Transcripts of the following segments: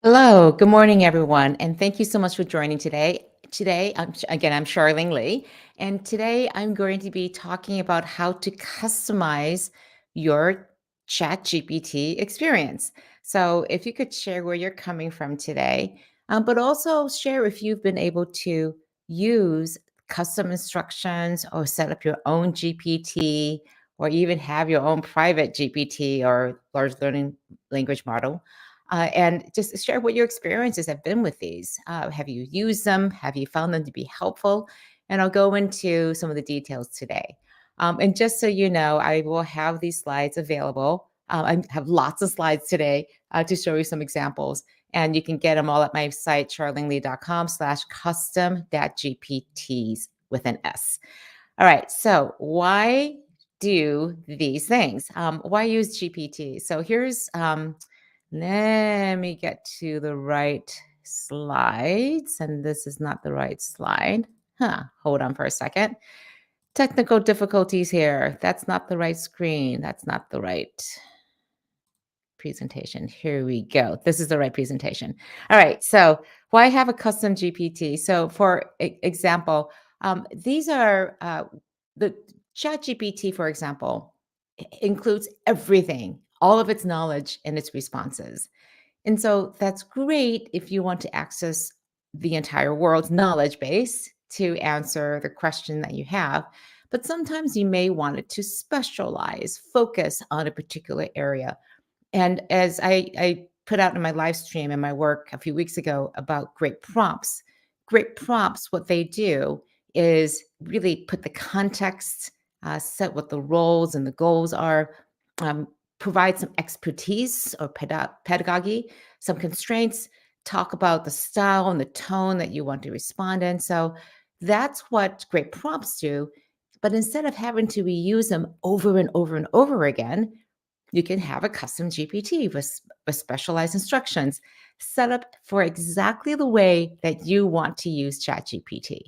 Hello, good morning, everyone, and thank you so much for joining today. I'm Charlene Lee, and today I'm going to be talking about how to customize your ChatGPT experience. So, if you could share where you're coming from today, but also share if you've been able to use custom instructions or set up your own GPT or even have your own private GPT or large learning language model and just share what your experiences have been with these. Have you used them? Have you found them to be helpful? And I'll go into some of the details today. And just so you know, I will have these slides available. I have lots of slides today to show you some examples. And you can get them all at my site, charlinglee.com/custom-gpts with an S. All right. So why do these things? Why use GPT? So let me get to the right slides. And this is not the right slide. Hold on for a second. Technical difficulties here. That's not the right screen. That's not the right presentation. Here we go. This is the right presentation. All right. So why have a custom GPT? So for example, these are the chat GPT, for example, includes everything, all of its knowledge and its responses. And so that's great if you want to access the entire world's knowledge base to answer the question that you have. But sometimes you may want it to specialize, focus on a particular area. And as I put out in my live stream and my work a few weeks ago about great prompts, what they do is really put the context, set what the roles and the goals are, um, provide some expertise or pedagogy, some constraints, talk about the style and the tone that you want to respond in. So that's what great prompts do. But instead of having to reuse them over and over and over again, you can have a custom GPT with specialized instructions set up for exactly the way that you want to use ChatGPT.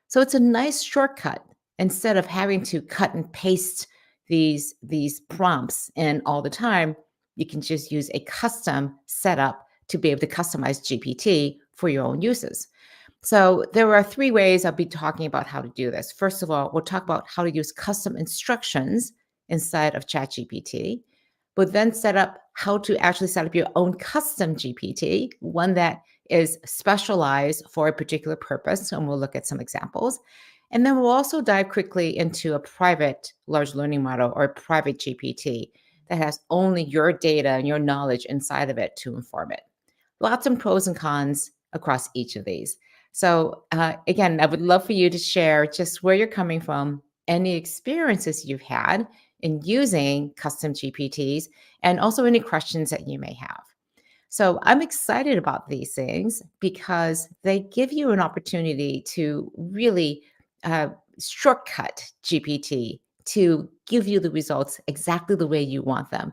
So it's a nice shortcut instead of having to cut and paste these prompts in all the time. You can just use a custom setup to be able to customize GPT for your own uses. So there are three ways I'll be talking about how to do this. First of all, we'll talk about how to use custom instructions inside of ChatGPT, but then set up how to actually set up your own custom GPT, one that is specialized for a particular purpose. And we'll look at some examples. And then we'll also dive quickly into a private large learning model or a private GPT that has only your data and your knowledge inside of it to inform it. Lots of pros and cons across each of these. So, again, I would love for you to share just where you're coming from, any experiences you've had in using custom GPTs, and also any questions that you may have. So, I'm excited about these things because they give you an opportunity to really uh, shortcut GPT to give you the results exactly the way you want them.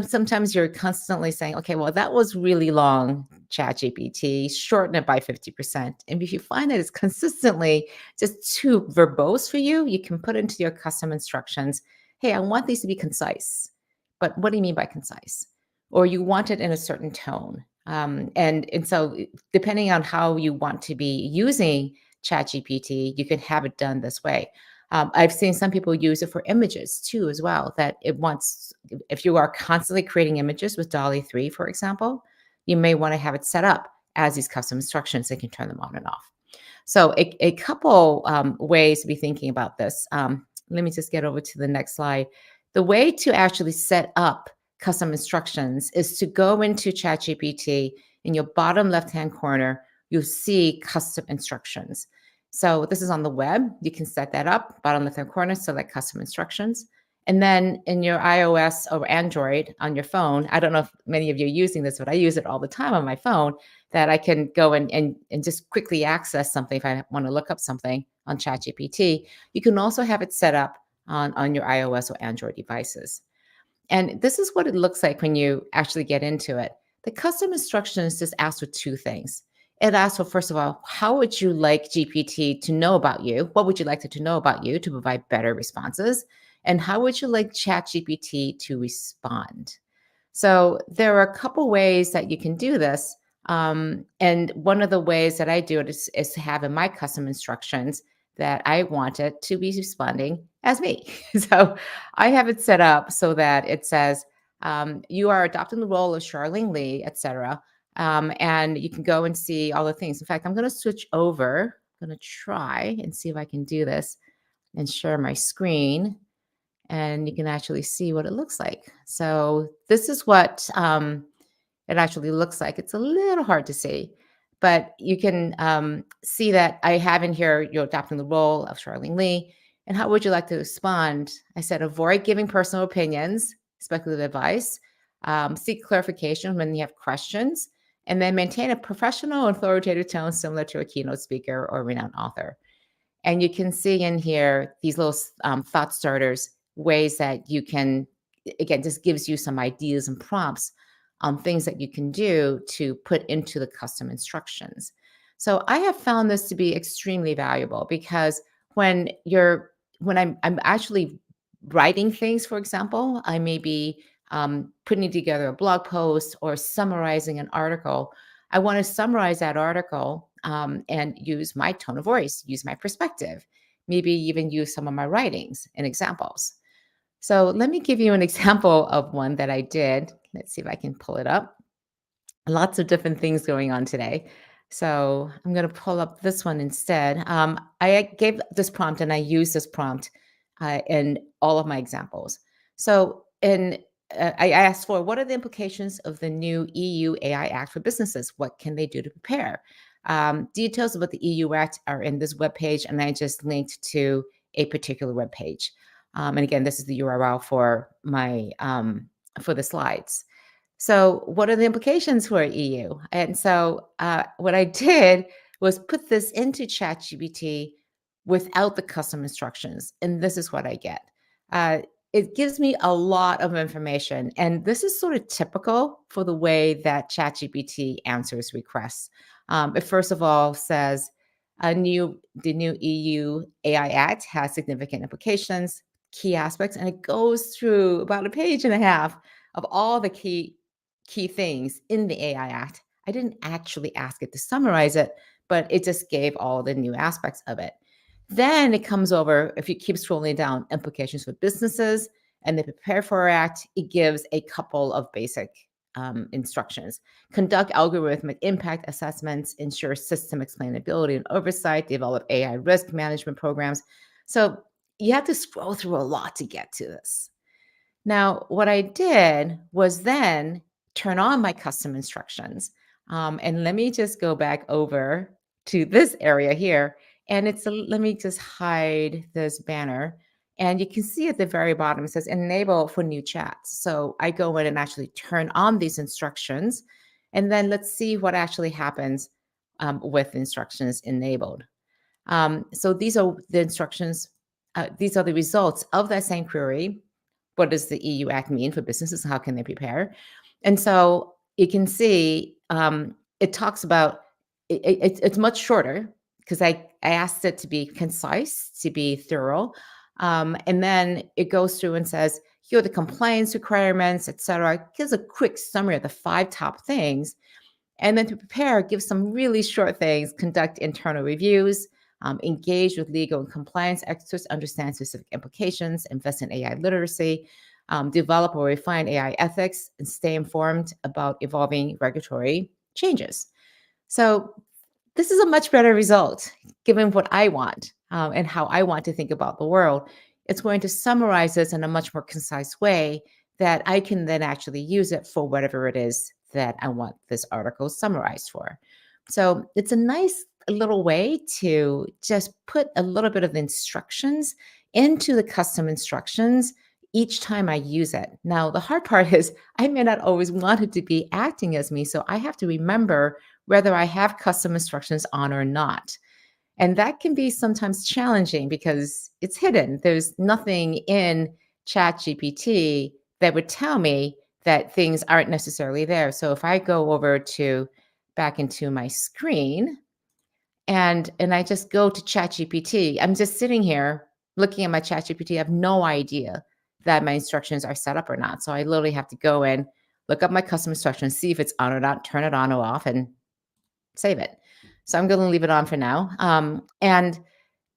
Sometimes you're constantly saying, okay, well, that was really long, ChatGPT, shorten it by 50%. And if you find that it's consistently just too verbose for you, you can put into your custom instructions, hey, I want these to be concise. But what do you mean by concise? Or you want it in a certain tone. And so depending on how you want to be using ChatGPT, you can have it done this way. I've seen some people use it for images too, as well. That it wants, if you are constantly creating images with Dolly 3, for example, you may want to have it set up as these custom instructions. They can turn them on and off. So, a couple ways to be thinking about this. Let me just get over to the next slide. The way to actually set up custom instructions is to go into ChatGPT. In your bottom left-hand corner, you'll see custom instructions. So this is on the web. You can set that up, bottom left-hand corner, select custom instructions. And then in your iOS or Android on your phone, I don't know if many of you are using this, but I use it all the time on my phone, that I can go and just quickly access something if I want to look up something on ChatGPT. You can also have it set up on your iOS or Android devices. And this is what it looks like when you actually get into it. The custom instructions just ask for two things. It asks for, first of all, how would you like GPT to know about you? What would you like it to know about you to provide better responses? And how would you like ChatGPT to respond? So there are a couple ways that you can do this. And one of the ways that I do it is to have in my custom instructions that I want it to be responding as me. So I have it set up so that it says, you are adopting the role of Charlene Lee, etc. And you can go and see all the things. In fact, I'm going to switch over. I'm going to try and see if I can do this and share my screen, and you can actually see what it looks like. So this is what it actually looks like. It's a little hard to see, but you can see that I have in here, you're adopting the role of Charlene Lee. And how would you like to respond? I said, avoid giving personal opinions, speculative advice, seek clarification when you have questions, and then maintain a professional and authoritative tone similar to a keynote speaker or renowned author. And you can see in here these little thought starters, ways that you can, again, just gives you some ideas and prompts on things that you can do to put into the custom instructions. So I have found this to be extremely valuable because when I'm actually writing things, for example, I may be putting together a blog post or summarizing an article. I want to summarize that article and use my tone of voice, use my perspective, maybe even use some of my writings and examples. So let me give you an example of one that I did. Let's see if I can pull it up. Lots of different things going on today. So I'm going to pull up this one instead. I gave this prompt and I use this prompt in all of my examples. So I asked for what are the implications of the new EU AI Act for businesses? What can they do to prepare? Details about the EU Act are in this webpage, and I just linked to a particular webpage. And again, this is the URL for my for the slides. So, what are the implications for EU? And so, what I did was put this into ChatGPT without the custom instructions, and this is what I get. Uh, it gives me a lot of information, and this is sort of typical for the way that ChatGPT answers requests. It first of all says, the new EU AI Act has significant implications, key aspects, and it goes through about a page and a half of all the key things in the AI Act. I didn't actually ask it to summarize it, but it just gave all the new aspects of it. Then it comes over, if you keep scrolling down, implications for businesses and the Prepare for Act, it gives a couple of basic instructions. Conduct algorithmic impact assessments, ensure system explainability and oversight, develop AI risk management programs. So you have to scroll through a lot to get to this. Now, what I did was then turn on my custom instructions. And let me just go back over to this area here. And let me just hide this banner. And you can see at the very bottom, it says enable for new chats. So I go in and actually turn on these instructions. And then let's see what actually happens with instructions enabled. So these are the instructions, these are the results of that same query. What does the EU Act mean for businesses? How can they prepare? And so you can see it talks about it's much shorter because I asked it to be concise, to be thorough. And then it goes through and says, here are the compliance requirements, et cetera. It gives a quick summary of the 5 top things. And then to prepare, give some really short things, conduct internal reviews, engage with legal and compliance experts, understand specific implications, invest in AI literacy, develop or refine AI ethics, and stay informed about evolving regulatory changes. So this is a much better result given what I want and how I want to think about the world. It's going to summarize this in a much more concise way that I can then actually use it for whatever it is that I want this article summarized for. So it's a nice little way to just put a little bit of the instructions into the custom instructions each time I use it. Now, the hard part is I may not always want it to be acting as me. So I have to remember whether I have custom instructions on or not. And that can be sometimes challenging because it's hidden. There's nothing in ChatGPT that would tell me that things aren't necessarily there. So if I go over to back into my screen and I just go to ChatGPT, I'm just sitting here looking at my ChatGPT. I have no idea that my instructions are set up or not. So I literally have to go in, look up my custom instructions, see if it's on or not, turn it on or off, and save it. So I'm going to leave it on for now. And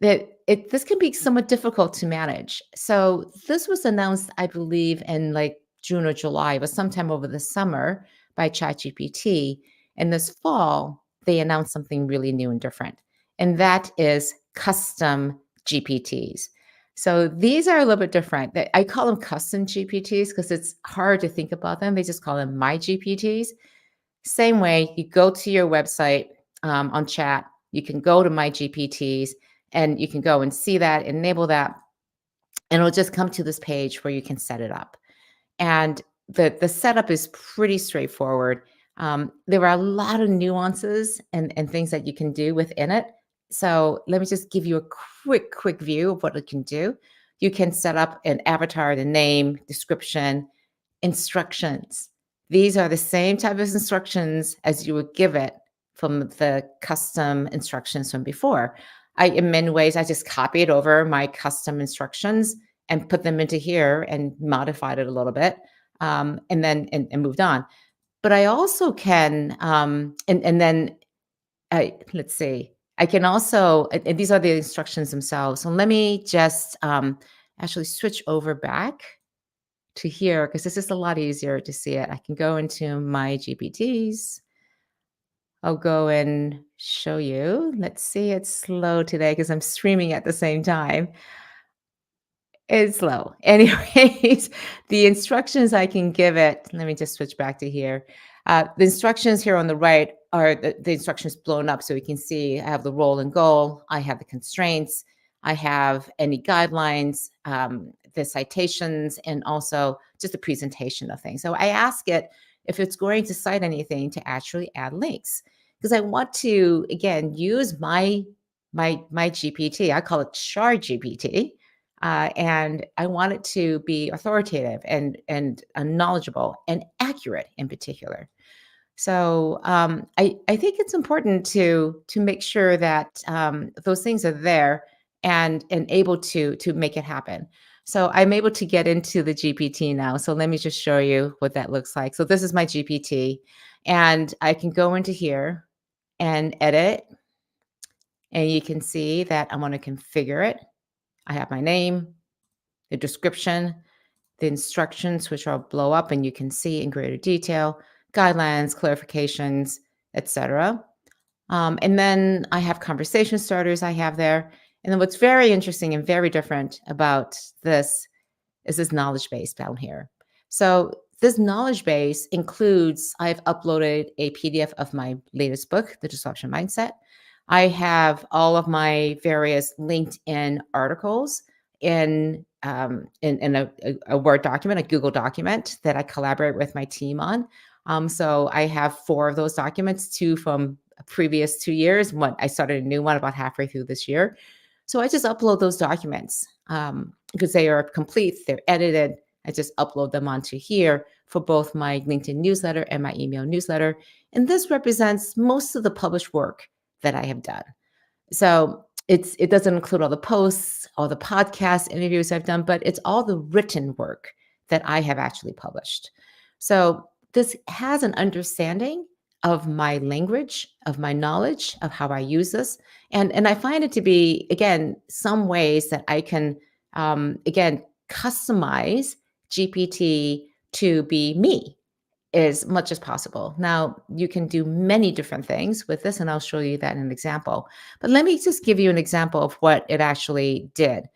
that this can be somewhat difficult to manage. So this was announced, I believe, in like June or July, but sometime over the summer by ChatGPT. And this fall, they announced something really new and different, and that is custom GPTs. So these are a little bit different. I call them custom GPTs because it's hard to think about them. They just call them my GPTs. Same way, you go to your website on chat, you can go to my GPTs and you can go and see that, enable that, and it'll just come to this page where you can set it up. And the setup is pretty straightforward. There are a lot of nuances and things that you can do within it. So let me just give you a quick view of what it can do. You can set up an avatar, the name, description, instructions. These are the same type of instructions as you would give it from the custom instructions from before. In many ways, I just copied over my custom instructions and put them into here and modified it a little bit, and then and moved on. But I also can, and then let's see, I can also, and these are the instructions themselves. So let me just actually switch over back to here because this is a lot easier to see it. I can go into my GPTs. I'll go and show you. Let's see, it's slow today because I'm streaming at the same time. It's slow. Anyways, the instructions I can give it, let me just switch back to here. The instructions here on the right are the instructions blown up so you can see I have the role and goal, I have the constraints, I have any guidelines, the citations, and also just a presentation of things. So I ask it if it's going to cite anything to actually add links because I want to, again, use my GPT. I call it CharGPT, and I want it to be authoritative and knowledgeable and accurate in particular. So I think it's important to make sure that those things are there and able to make it happen. So I'm able to get into the GPT now. So let me just show you what that looks like. So this is my GPT, and I can go into here and edit, and you can see that I want to configure it. I have my name, the description, the instructions, which I'll blow up and you can see in greater detail, guidelines, clarifications, etc. And then I have conversation starters I have there. And then what's very interesting and very different about this is this knowledge base down here. So this knowledge base includes, I've uploaded a PDF of my latest book, The Disruption Mindset. I have all of my various LinkedIn articles in a Word document, a Google document that I collaborate with my team on. So I have 4 of those documents, 2 from previous 2 years. One, I started a new one about halfway through this year. So I just upload those documents because they are complete, they're edited. I just upload them onto here for both my LinkedIn newsletter and my email newsletter. And this represents most of the published work that I have done. So it doesn't include all the posts, all the podcast interviews I've done, but it's all the written work that I have actually published. So this has an understanding of my language, of my knowledge, of how I use this. And I find it to be, again, some ways that I can, again, customize GPT to be me as much as possible. Now, you can do many different things with this, and I'll show you that in an example. But let me just give you an example of what it actually did.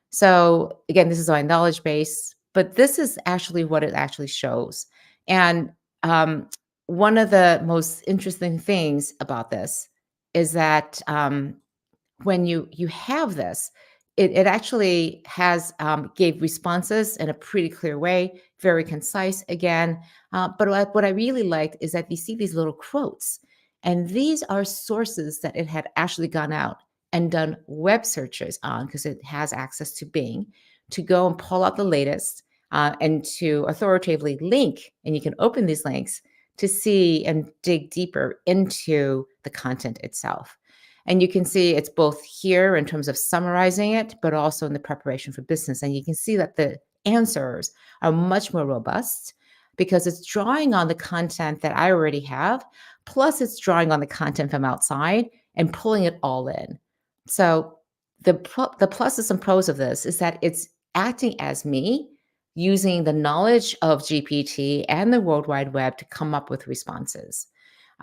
So, again, this is my knowledge base, but this is actually what it actually shows. And one of the most interesting things about this is that when you have this, it actually has gave responses in a pretty clear way, very concise again. But what I really liked is that you see these little quotes, and these are sources that it had actually gone out and done web searches on because it has access to Bing to go and pull out the latest and to authoritatively link, and you can open these links to see and dig deeper into the content itself. And you can see it's both here in terms of summarizing it, but also in the preparation for business. And you can see that the answers are much more robust because it's drawing on the content that I already have, plus it's drawing on the content from outside and pulling it all in. So the pluses and pros of this is that it's acting as me, using the knowledge of GPT and the World Wide Web to come up with responses.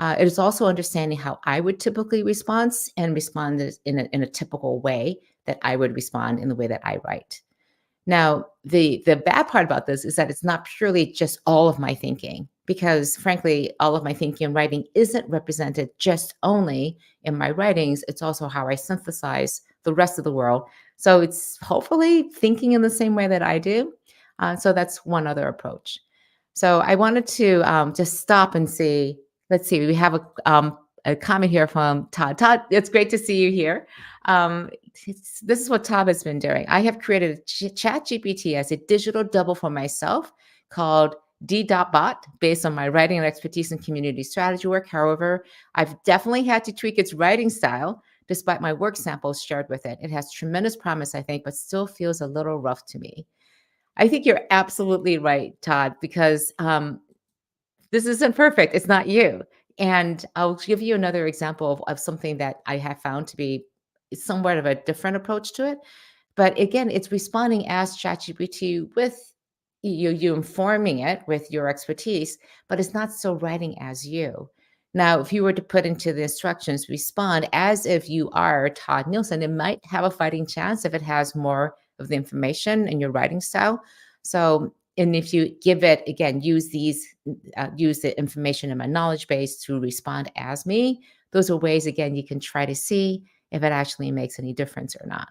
It is also understanding how I would typically respond in a typical way that I would respond in the way that I write. Now, the bad part about this is that it's not purely just all of my thinking, because frankly, all of my thinking and writing isn't represented just only in my writings. It's also how I synthesize the rest of the world. So it's hopefully thinking in the same way that I do. So that's one other approach. So I wanted to just stop and see. Let's see. We have a comment here from Todd. Todd, it's great to see you here. Um, this is what Todd has been doing. I have created a Chat GPT as a digital double for myself called D.bot based on my writing and expertise in community strategy work. However, I've definitely had to tweak its writing style despite my work samples shared with it. It has tremendous promise, I think, but still feels a little rough to me. I think you're absolutely right, Todd, because this isn't perfect. It's not you. And I'll give you another example of something that I have found to be somewhat of a different approach to it. But again, it's responding as ChatGPT with you informing it with your expertise, but it's not so writing as you. Now, if you were to put into the instructions, respond as if you are Todd Nielsen, it might have a fighting chance if it has more of the information in your writing style. So, and if you give it again, use the information in my knowledge base to respond as me. Those are ways again you can try to see if it actually makes any difference or not.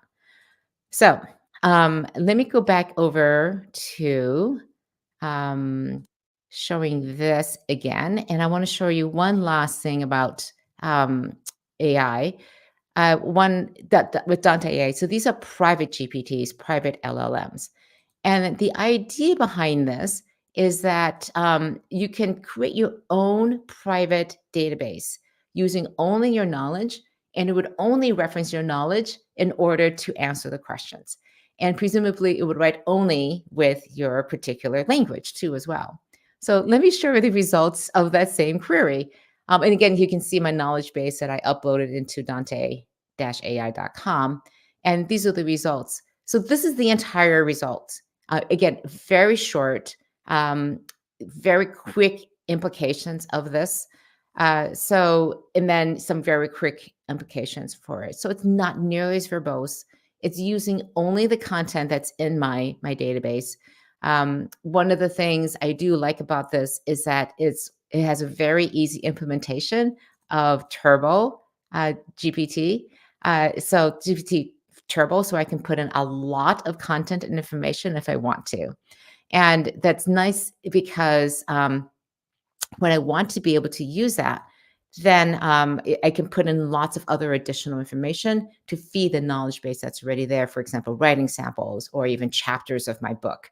So, let me go back over to um, showing this again. And I want to show you one last thing about AI. One that with Dante AI. So these are private GPTs, private LLMs. And the idea behind this is that you can create your own private database using only your knowledge, and it would only reference your knowledge in order to answer the questions. And presumably, it would write only with your particular language too, as well. So let me show you the results of that same query. And again, you can see my knowledge base that I uploaded into Dante-AI.com. And these are the results. So this is the entire result. Again, very short, um, very quick implications of this. And then some very quick implications for it. So it's not nearly as verbose. It's using only the content that's in my database. One of the things I do like about this is that it has a very easy implementation of Turbo GPT. So GPT Turbo, so I can put in a lot of content and information if I want to. And that's nice because when I want to be able to use that, then I can put in lots of other additional information to feed the knowledge base that's already there. For example, writing samples or even chapters of my book.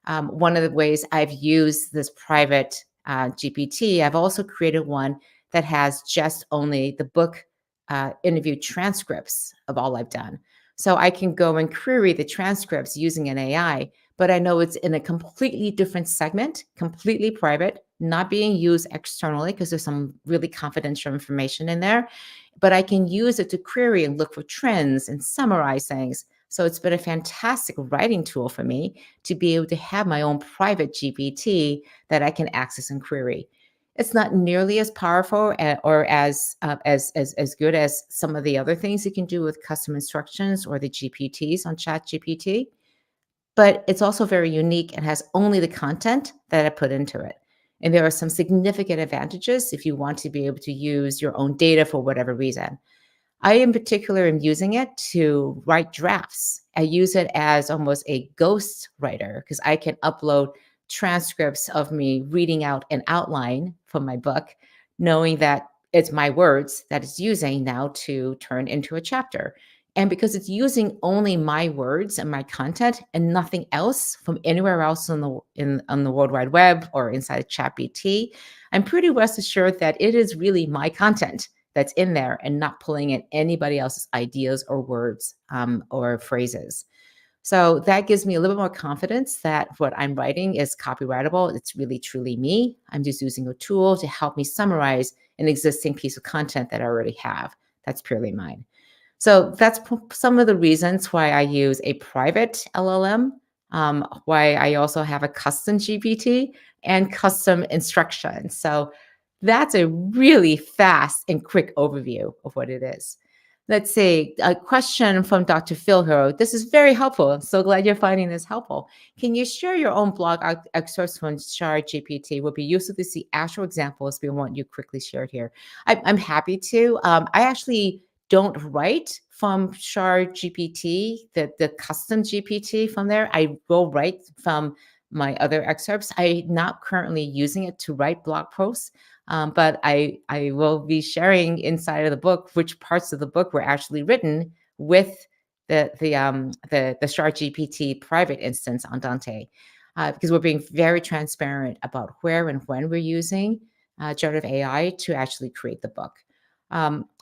One of the ways I've used this private GPT, I've also created one that has just only the book interview transcripts of all I've done. So I can go and query the transcripts using an AI, but I know it's in a completely different segment, completely private, not being used externally because there's some really confidential information in there. But I can use it to query and look for trends and summarize things. So it's been a fantastic writing tool for me to be able to have my own private GPT that I can access and query. It's not nearly as powerful or as good as some of the other things you can do with custom instructions or the GPTs on ChatGPT, but it's also very unique and has only the content that I put into it. And there are some significant advantages if you want to be able to use your own data for whatever reason. I, in particular, am using it to write drafts. I use it as almost a ghost writer because I can upload transcripts of me reading out an outline from my book, knowing that it's my words that it's using now to turn into a chapter. And because it's using only my words and my content and nothing else from anywhere else on the World Wide Web or inside ChatGPT, I'm pretty rest assured that it is really my content that's in there and not pulling in anybody else's ideas or words or phrases. So that gives me a little bit more confidence that what I'm writing is copyrightable. It's really truly me. I'm just using a tool to help me summarize an existing piece of content that I already have. That's purely mine. So that's some of the reasons why I use a private LLM, why I also have a custom GPT and custom instructions. So that's a really fast and quick overview of what it is. Let's see, a question from Dr. Phil here. This is very helpful. So glad you're finding this helpful. Can you share your own blog excerpts from CharGPT? Would be useful to see actual examples. We want you quickly shared here. I'm happy to. I actually don't write from CharGPT, the custom GPT from there. I will write from my other excerpts. I'm not currently using it to write blog posts, but I will be sharing inside of the book which parts of the book were actually written with the CharGPT private instance on Dante, because we're being very transparent about where and when we're using generative AI to actually create the book.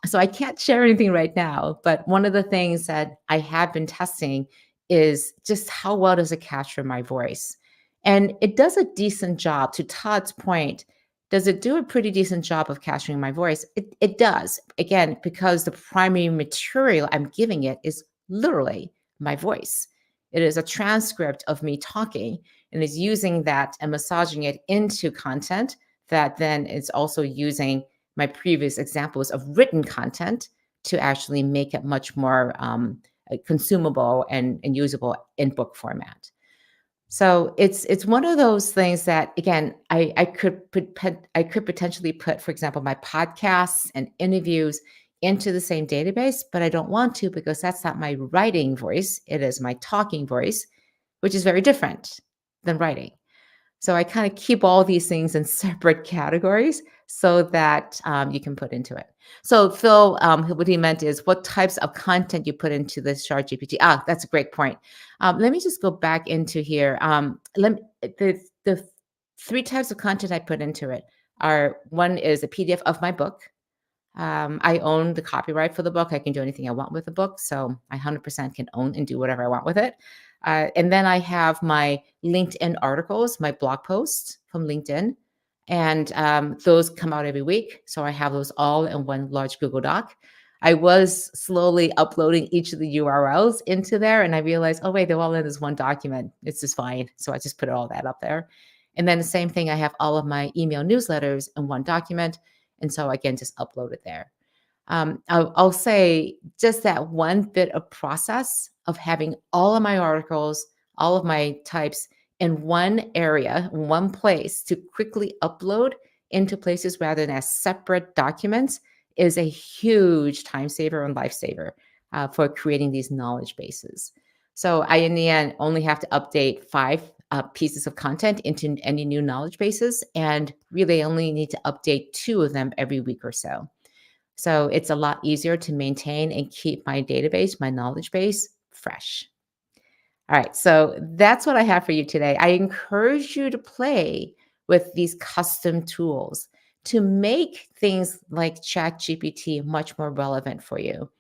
So I can't share anything right now, but one of the things that I have been testing is just how well does it capture my voice? And it does a decent job. To Todd's point, does it do a pretty decent job of capturing my voice? It does. Again, because the primary material I'm giving it is literally my voice. It is a transcript of me talking and is using that and massaging it into content that then is also using my previous examples of written content to actually make it much more consumable and usable in book format. So it's one of those things that again I could potentially put, for example, my podcasts and interviews into the same database, but I don't want to because that's not my writing voice. It is my talking voice, which is very different than writing. So I kind of keep all these things in separate categories so that you can put into it. So Phil, what he meant is what types of content you put into this Chart GPT. Ah, that's a great point. Let me just go back into here. The three types of content I put into it are one is a PDF of my book. I own the copyright for the book. I can do anything I want with the book. So I 100% can own and do whatever I want with it. And then I have my LinkedIn articles, my blog posts from LinkedIn. And those come out every week. So I have those all in one large Google Doc. I was slowly uploading each of the URLs into there. And I realized, oh, wait, they're all in this one document. It's just fine. So I just put all that up there. And then the same thing, I have all of my email newsletters in one document. And so again, just upload it there. I'll say just that one bit of process of having all of my articles, all of my types in one area, one place to quickly upload into places rather than as separate documents is a huge time saver and lifesaver for creating these knowledge bases. So I, in the end, only have to update 5 pieces of content into any new knowledge bases, and really only need to update 2 of them every week or so. So it's a lot easier to maintain and keep my database, my knowledge base fresh. All right, so that's what I have for you today. I encourage you to play with these custom tools to make things like ChatGPT much more relevant for you.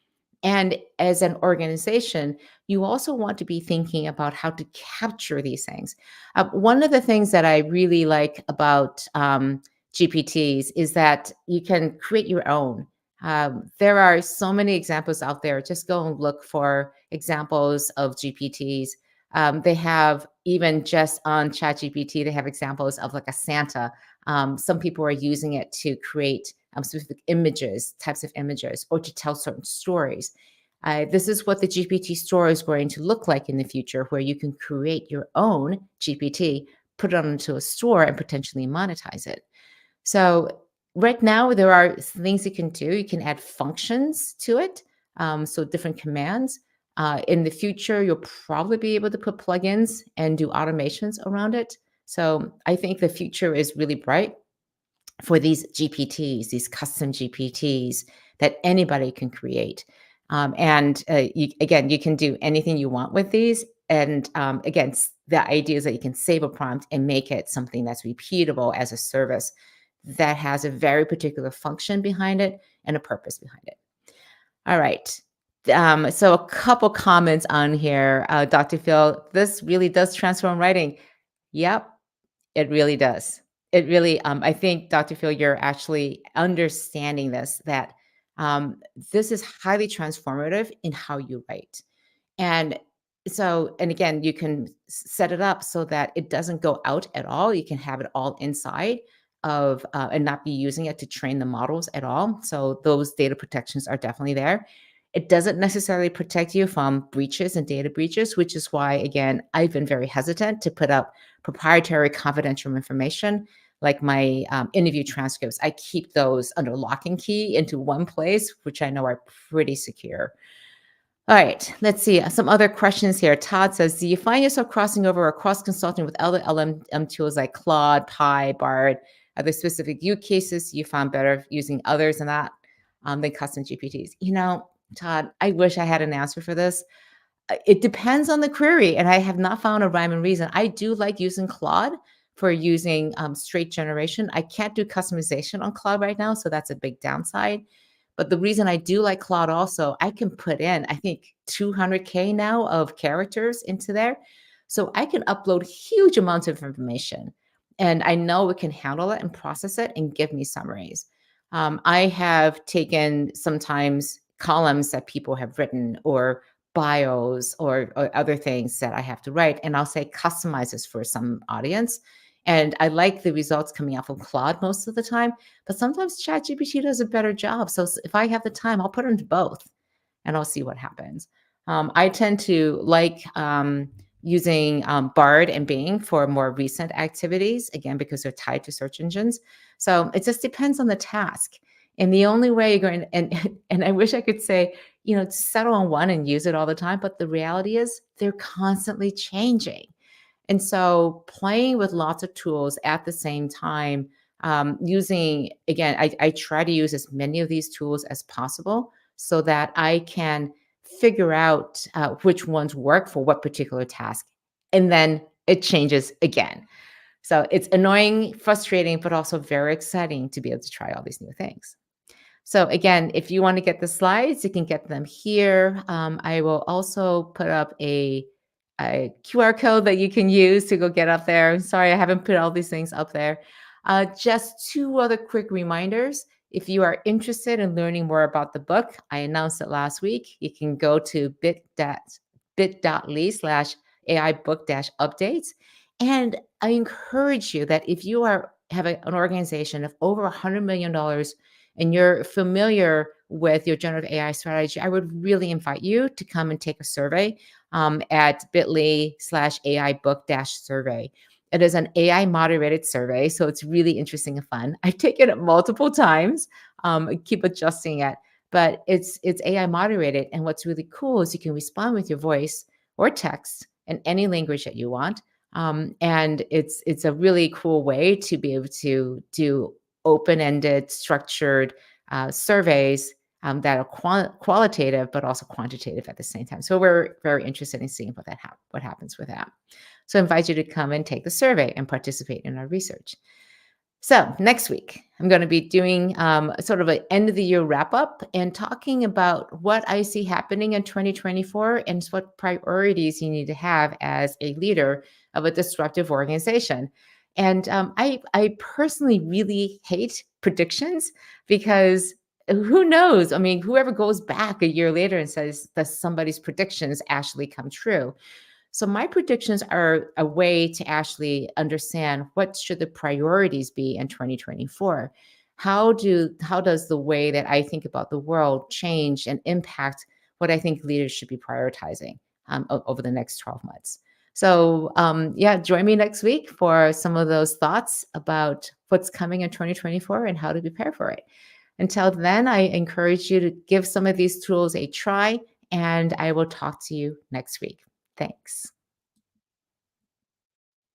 And as an organization, you also want to be thinking about how to capture these things. One of the things that I really like about GPTs is that you can create your own. There are so many examples out there. Just go and look for examples of GPTs. They have even just on ChatGPT, they have examples of like a Santa. Some people are using it to create specific images, types of images, or to tell certain stories. This is what the GPT store is going to look like in the future, where you can create your own GPT, put it onto a store, and potentially monetize it. So right now, there are things you can do. You can add functions to it, so different commands. In the future, you'll probably be able to put plugins and do automations around it. So I think the future is really bright for these GPTs, these custom GPTs that anybody can create. Again, you can do anything you want with these. And again, the idea is that you can save a prompt and make it something that's repeatable as a service that has a very particular function behind it and a purpose behind it. All right. So a couple comments on here. Dr. Phil, this really does transform writing. Yep, it really does. It really, I think, Dr. Phil, you're actually understanding this, that this is highly transformative in how you write. And so, and again, you can set it up so that it doesn't go out at all. You can have it all inside of and not be using it to train the models at all. So those data protections are definitely there. It doesn't necessarily protect you from breaches and data breaches, which is why, again, I've been very hesitant to put up proprietary confidential information like my interview transcripts. I keep those under lock and key into one place, which I know are pretty secure. All right, let's see some other questions here. Todd says, do you find yourself crossing over or cross consulting with other LLM tools like Claude, Pi, Bard? Are there specific use cases you found better using others than custom GPTs? Todd, I wish I had an answer for this. It depends on the query, and I have not found a rhyme and reason. I do like using Claude for using straight generation. I can't do customization on Claude right now, so that's a big downside. But the reason I do like Claude also, I can put in, I think, 200K now of characters into there. So I can upload huge amounts of information. And I know it can handle it and process it and give me summaries. I have taken sometimes columns that people have written or bios or other things that I have to write, and I'll say customize this for some audience. And I like the results coming out from Claude most of the time, but sometimes ChatGPT does a better job. So if I have the time, I'll put into both and I'll see what happens. I tend to like using Bard and Bing for more recent activities, again, because they're tied to search engines. So it just depends on the task. And the only way you're going, and I wish I could say, settle on one and use it all the time, but the reality is they're constantly changing. And so playing with lots of tools at the same time, using, again, I try to use as many of these tools as possible so that I can figure out which ones work for what particular task. And then it changes again. So it's annoying, frustrating, but also very exciting to be able to try all these new things. So again, if you want to get the slides, you can get them here. I will also put up a QR code that you can use to go get up there. Sorry, I haven't put all these things up there. Just two other quick reminders. If you are interested in learning more about the book, I announced it last week. You can go to bit.ly/AI book-updates. And I encourage you that if you have an organization of over $100 million and you're familiar with your generative AI strategy, I would really invite you to come and take a survey at bit.ly/AI book-survey. It is an AI moderated survey, so it's really interesting and fun. I've taken it multiple times, keep adjusting it, but it's AI moderated. And what's really cool is you can respond with your voice or text in any language that you want. And it's a really cool way to be able to do open-ended, structured surveys that are qualitative but also quantitative at the same time. So we're very interested in seeing what happens with that. So I invite you to come and take the survey and participate in our research. So next week, I'm going to be doing sort of an end of the year wrap up and talking about what I see happening in 2024 and what priorities you need to have as a leader of a disruptive organization. And I personally really hate predictions because who knows? I mean, whoever goes back a year later and says that somebody's predictions actually come true. So my predictions are a way to actually understand what should the priorities be in 2024. How does the way that I think about the world change and impact what I think leaders should be prioritizing over the next 12 months? So yeah, join me next week for some of those thoughts about what's coming in 2024 and how to prepare for it. Until then, I encourage you to give some of these tools a try, and I will talk to you next week. Thanks.